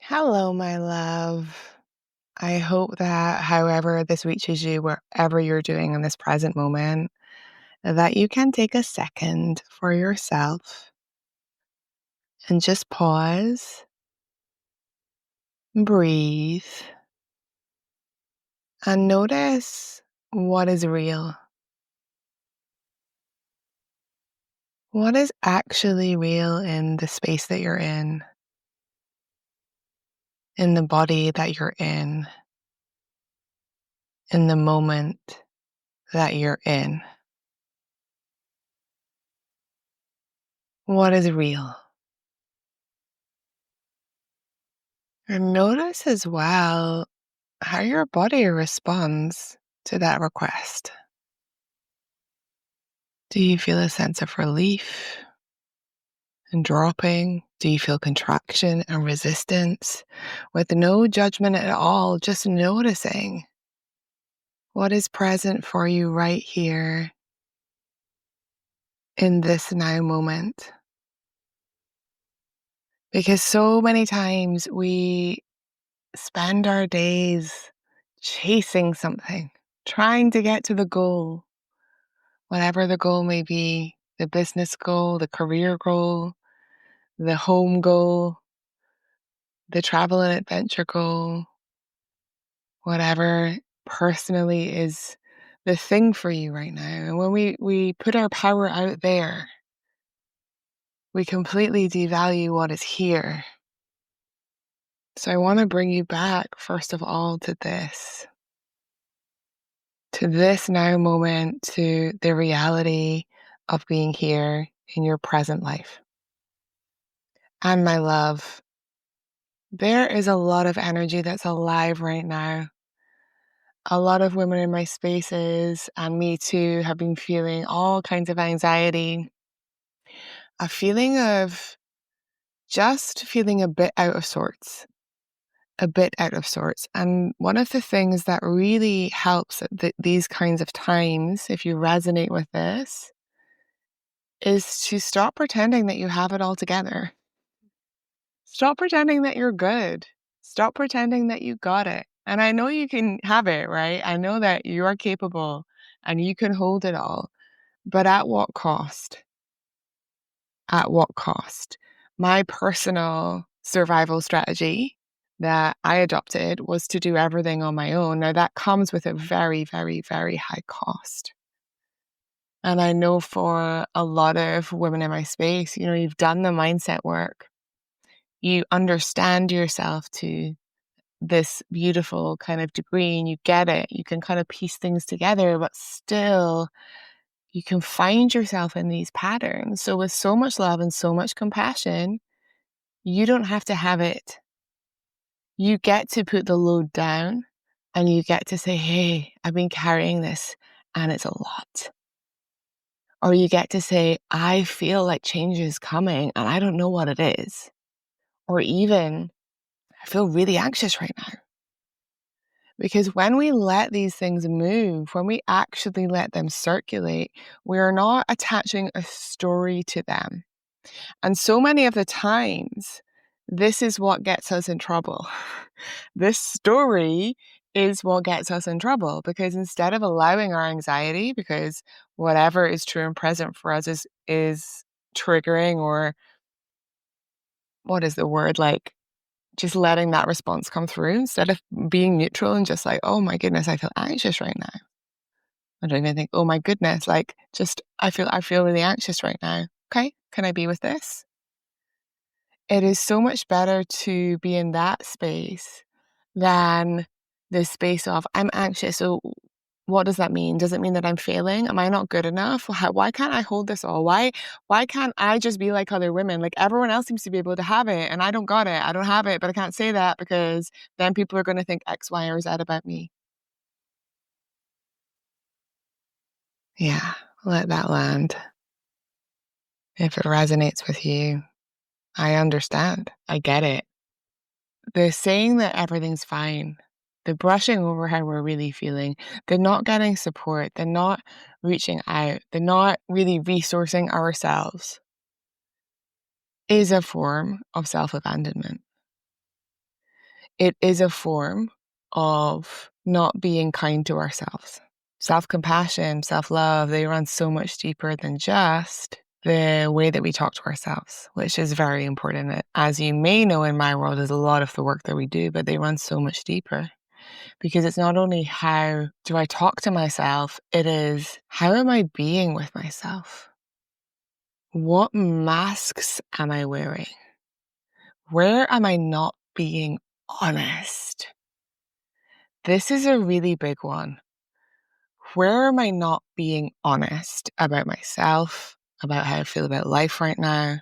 Hello, my love. I hope that however this reaches you, wherever you're doing in this present moment, that you can take a second for yourself and just pause, breathe, and notice what is real. What is actually real in the space that you're in the body that you're in the moment that you're in? What is real? And notice as well how your body responds to that request. Do you feel a sense of relief and dropping? Do you feel contraction and resistance with no judgment at all, just noticing what is present for you right here in this now moment? Because so many times we spend our days chasing something, trying to get to the goal, whatever the goal may be, the business goal, the career goal, the home goal, the travel and adventure goal, whatever personally is the thing for you right now. And when we put our power out there, we completely devalue what is here. So I want to bring you back, first of all, to this now moment, to the reality of being here in your present life. And my love, there is a lot of energy that's alive right now. A lot of women in my spaces, and me too, have been feeling all kinds of anxiety, a feeling of just feeling a bit out of sorts, a bit out of sorts. And one of the things that really helps at these kinds of times, if you resonate with this, is to stop pretending that you have it all together. Stop pretending that you're good. Stop pretending that you got it. And I know you can have it, right? I know that you are capable and you can hold it all. But at what cost? At what cost? My personal survival strategy that I adopted was to do everything on my own. Now, that comes with a very, very, very high cost. And I know for a lot of women in my space, you've done the mindset work. You understand yourself to this beautiful kind of degree and you get it. You can kind of piece things together, but still you can find yourself in these patterns. So with so much love and so much compassion, you don't have to have it. You get to put the load down and you get to say, hey, I've been carrying this and it's a lot. Or you get to say, I feel like change is coming and I don't know what it is. Or even, I feel really anxious right now. Because when we let these things move, when we actually let them circulate, we're not attaching a story to them. And so many of the times, this is what gets us in trouble. This story is what gets us in trouble because instead of allowing our anxiety, because whatever is true and present for us is triggering, or what is the word, like just letting that response come through instead of being neutral and just like, oh my goodness, I feel anxious right now. I don't even think, oh my goodness, like just I feel really anxious right now. Okay, can I be with this? It is so much better to be in that space than the space of I'm anxious. So what does that mean? Does it mean that I'm failing? Am I not good enough? Why can't I hold this all? Why can't I just be like other women? Like everyone else seems to be able to have it and I don't got it. I don't have it, but I can't say that because then people are going to think X, Y, or Z about me. Yeah, let that land. If it resonates with you, I understand. I get it. The saying that everything's fine, the brushing over how we're really feeling, the not getting support, the not reaching out, the not really resourcing ourselves is a form of self-abandonment. it is a form of not being kind to ourselves. Self-compassion, self-love, they run so much deeper than just the way that we talk to ourselves, which is very important. As you may know, in my world, there's a lot of the work that we do, but they run so much deeper because it's not only how do I talk to myself, it is how am I being with myself? What masks am I wearing? Where am I not being honest? This is a really big one. Where am I not being honest about myself, about how I feel about life right now,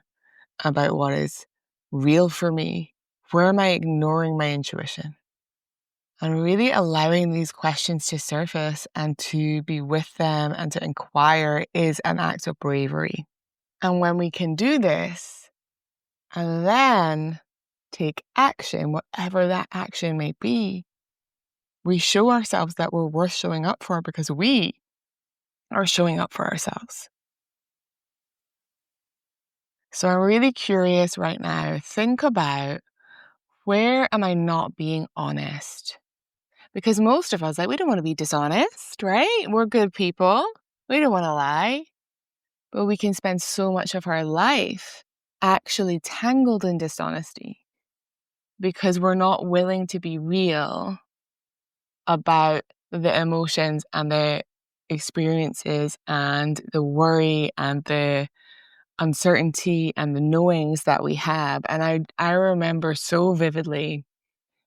about what is real for me? Where am I ignoring my intuition? And really allowing these questions to surface and to be with them and to inquire is an act of bravery. And when we can do this and then take action, whatever that action may be, we show ourselves that we're worth showing up for because we are showing up for ourselves. So I'm really curious right now. Think about, where am I not being honest? Because most of us, we don't want to be dishonest, right? We're good people. We don't want to lie. But we can spend so much of our life actually tangled in dishonesty because we're not willing to be real about the emotions and the experiences and the worry and the uncertainty and the knowings that we have. And I remember so vividly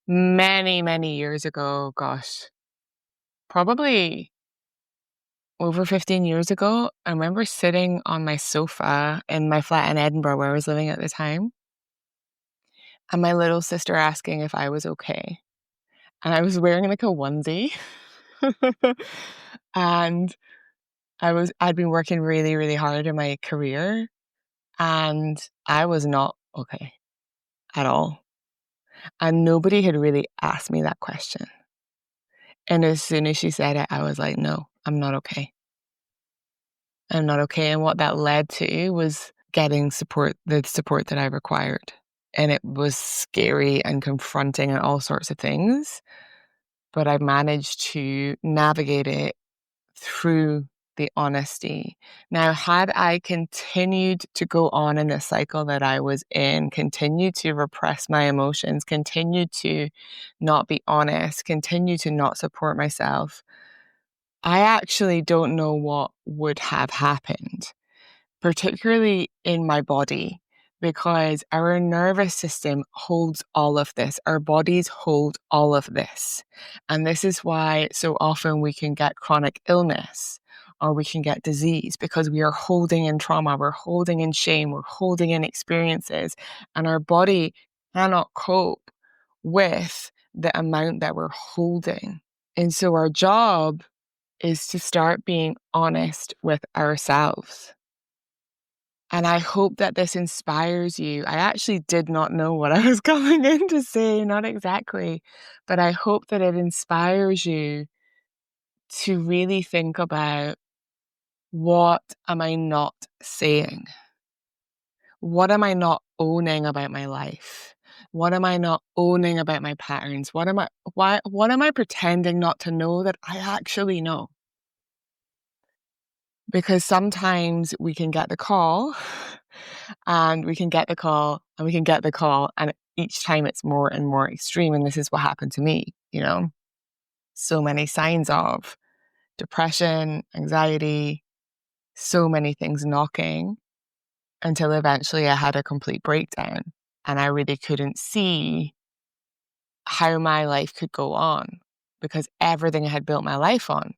many, many years ago, gosh, probably over 15 years ago, I remember sitting on my sofa in my flat in Edinburgh where I was living at the time, and my little sister asking if I was okay. And I was wearing like a onesie. And I'd been working really, really hard in my career, and I was not okay at all. And nobody had really asked me that question. And as soon as she said it, I was like, no, I'm not okay. I'm not okay. And what that led to was getting support, the support that I required. And it was scary and confronting and all sorts of things. But I managed to navigate it through the honesty. Now, had I continued to go on in the cycle that I was in, continued to repress my emotions, continued to not be honest, continue to not support myself, I actually don't know what would have happened, particularly in my body, because our nervous system holds all of this. Our bodies hold all of this. And this is why so often we can get chronic illness or we can get disease, because we are holding in trauma, we're holding in shame, we're holding in experiences, and our body cannot cope with the amount that we're holding. And so our job is to start being honest with ourselves. And I hope that this inspires you. I actually did not know what I was coming in to say, not exactly, but I hope that it inspires you to really think about, what am I not saying? What am I not owning about my life? What am I not owning about my patterns? What am I pretending not to know that I actually know? Because sometimes we can get the call and we can get the call and we can get the call, and each time it's more and more extreme. And this is what happened to me, so many signs of depression, anxiety, so many things knocking, until eventually I had a complete breakdown and I really couldn't see how my life could go on, because everything I had built my life on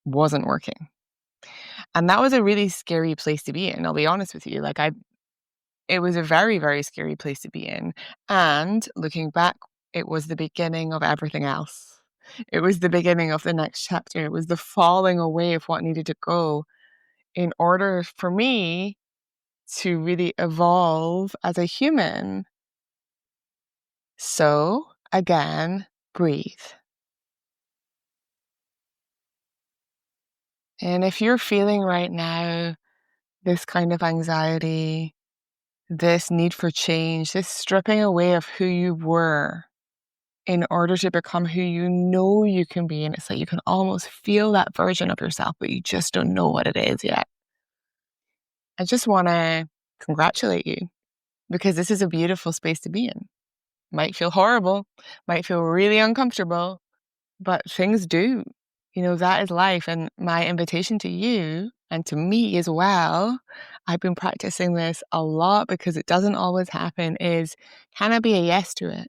wasn't working. And that was a really scary place to be in. I'll be honest with you. It was a very, very scary place to be in. And looking back, it was the beginning of everything else. It was the beginning of the next chapter. It was the falling away of what needed to go in order for me to really evolve as a human. So, again, breathe. And if you're feeling right now this kind of anxiety, this need for change, this stripping away of who you were, in order to become who you know you can be. And it's like you can almost feel that version of yourself, but you just don't know what it is yet. I just want to congratulate you because this is a beautiful space to be in. Might feel horrible, might feel really uncomfortable, but things do. That is life. And my invitation to you and to me as well, I've been practicing this a lot because it doesn't always happen, is can I be a yes to it?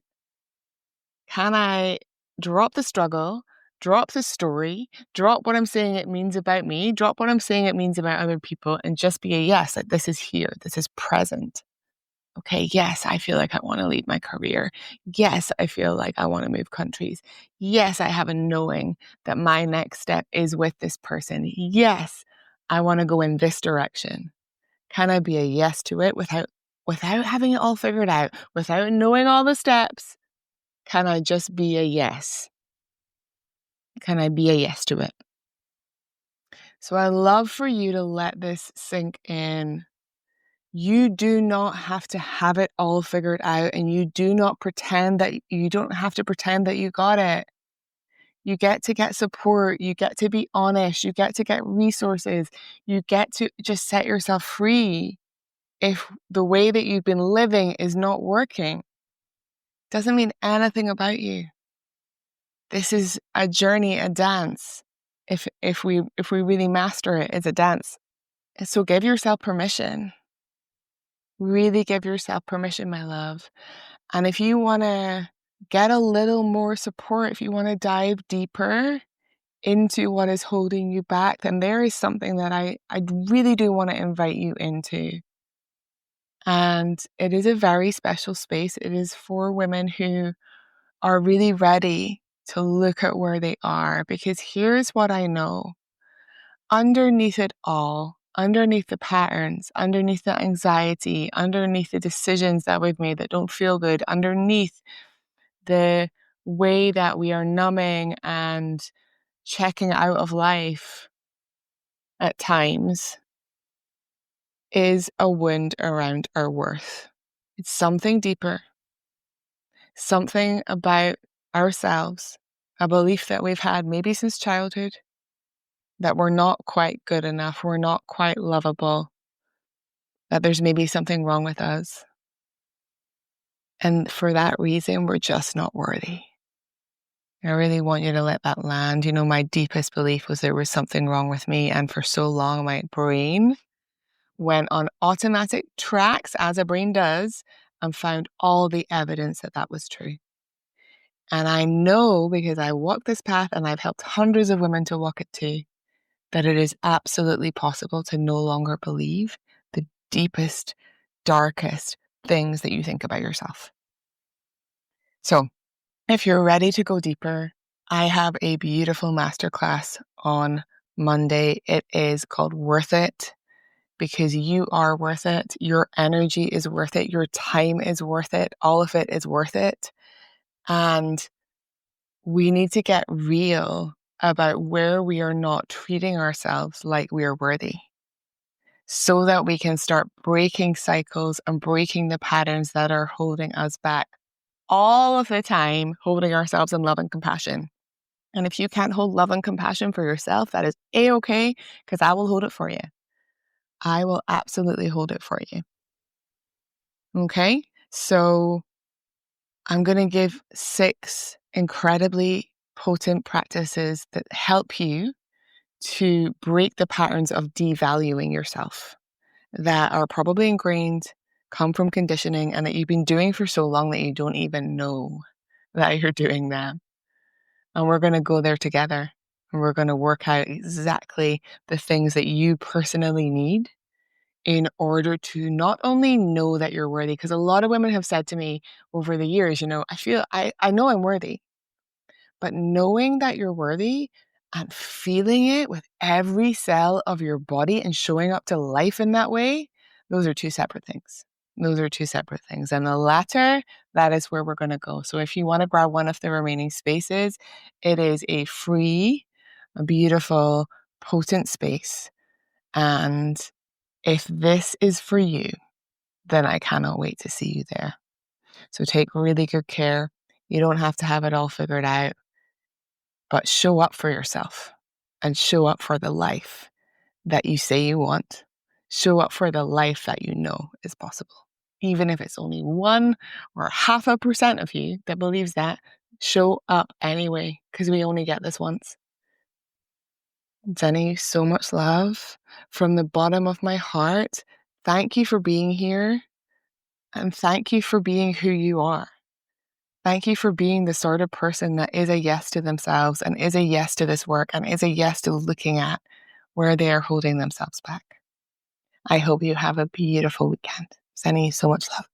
Can I drop the struggle, drop the story, drop what I'm saying it means about me, drop what I'm saying it means about other people, and just be a yes, like this is here, this is present. Okay, yes, I feel like I want to leave my career. Yes, I feel like I want to move countries. Yes, I have a knowing that my next step is with this person. Yes, I want to go in this direction. Can I be a yes to it without having it all figured out, without knowing all the steps? Can I just be a yes? Can I be a yes to it? So I love for you to let this sink in. You do not have to have it all figured out, and you do not pretend that you don't have to pretend that you got it. You get to get support. You get to be honest. You get to get resources. You get to just set yourself free. If the way that you've been living is not working, doesn't mean anything about you. This is a journey, a dance. If we really master it, it's a dance. So give yourself permission. Really give yourself permission, my love. And if you want to get a little more support, if you want to dive deeper into what is holding you back, then there is something that I really do want to invite you into. And it is a very special space. It is for women who are really ready to look at where they are. Because here's what I know. Underneath it all, underneath the patterns, underneath the anxiety, underneath the decisions that we've made that don't feel good, underneath the way that we are numbing and checking out of life at times, is a wound around our worth. It's something deeper, something about ourselves, a belief that we've had maybe since childhood, that we're not quite good enough, we're not quite lovable, that there's maybe something wrong with us. And for that reason, we're just not worthy. I really want you to let that land. My deepest belief was there was something wrong with me. And for so long, my brain went on automatic tracks, as a brain does, and found all the evidence that that was true. And I know, because I walk this path and I've helped hundreds of women to walk it too, that it is absolutely possible to no longer believe the deepest, darkest things that you think about yourself. So if you're ready to go deeper, I have a beautiful masterclass on Monday. It is called Worth It, because you are worth it. Your energy is worth it. Your time is worth it. All of it is worth it. And we need to get real about where we are not treating ourselves like we are worthy, so that we can start breaking cycles and breaking the patterns that are holding us back all of the time, holding ourselves in love and compassion. And if you can't hold love and compassion for yourself, that is A-okay, because I will hold it for you. I will absolutely hold it for you. Okay? So I'm going to give 6 incredibly potent practices that help you to break the patterns of devaluing yourself that are probably ingrained, come from conditioning, and that you've been doing for so long that you don't even know that you're doing them. And we're going to go there together. And we're going to work out exactly the things that you personally need in order to not only know that you're worthy, because a lot of women have said to me over the years, I know I'm worthy, but knowing that you're worthy and feeling it with every cell of your body and showing up to life in that way, those are 2 separate things. Those are 2 separate things. And the latter, that is where we're going to go. So if you want to grab one of the remaining spaces, it is a free, a beautiful, potent space. And if this is for you, then I cannot wait to see you there. So take really good care. You don't have to have it all figured out, but show up for yourself and show up for the life that you say you want. Show up for the life that you know is possible. Even if it's only 1 or 0.5% of you that believes that, show up anyway, because we only get this once. Sending you so much love from the bottom of my heart. Thank you for being here, and thank you for being who you are. Thank you for being the sort of person that is a yes to themselves and is a yes to this work and is a yes to looking at where they are holding themselves back. I hope you have a beautiful weekend. Sending you so much love.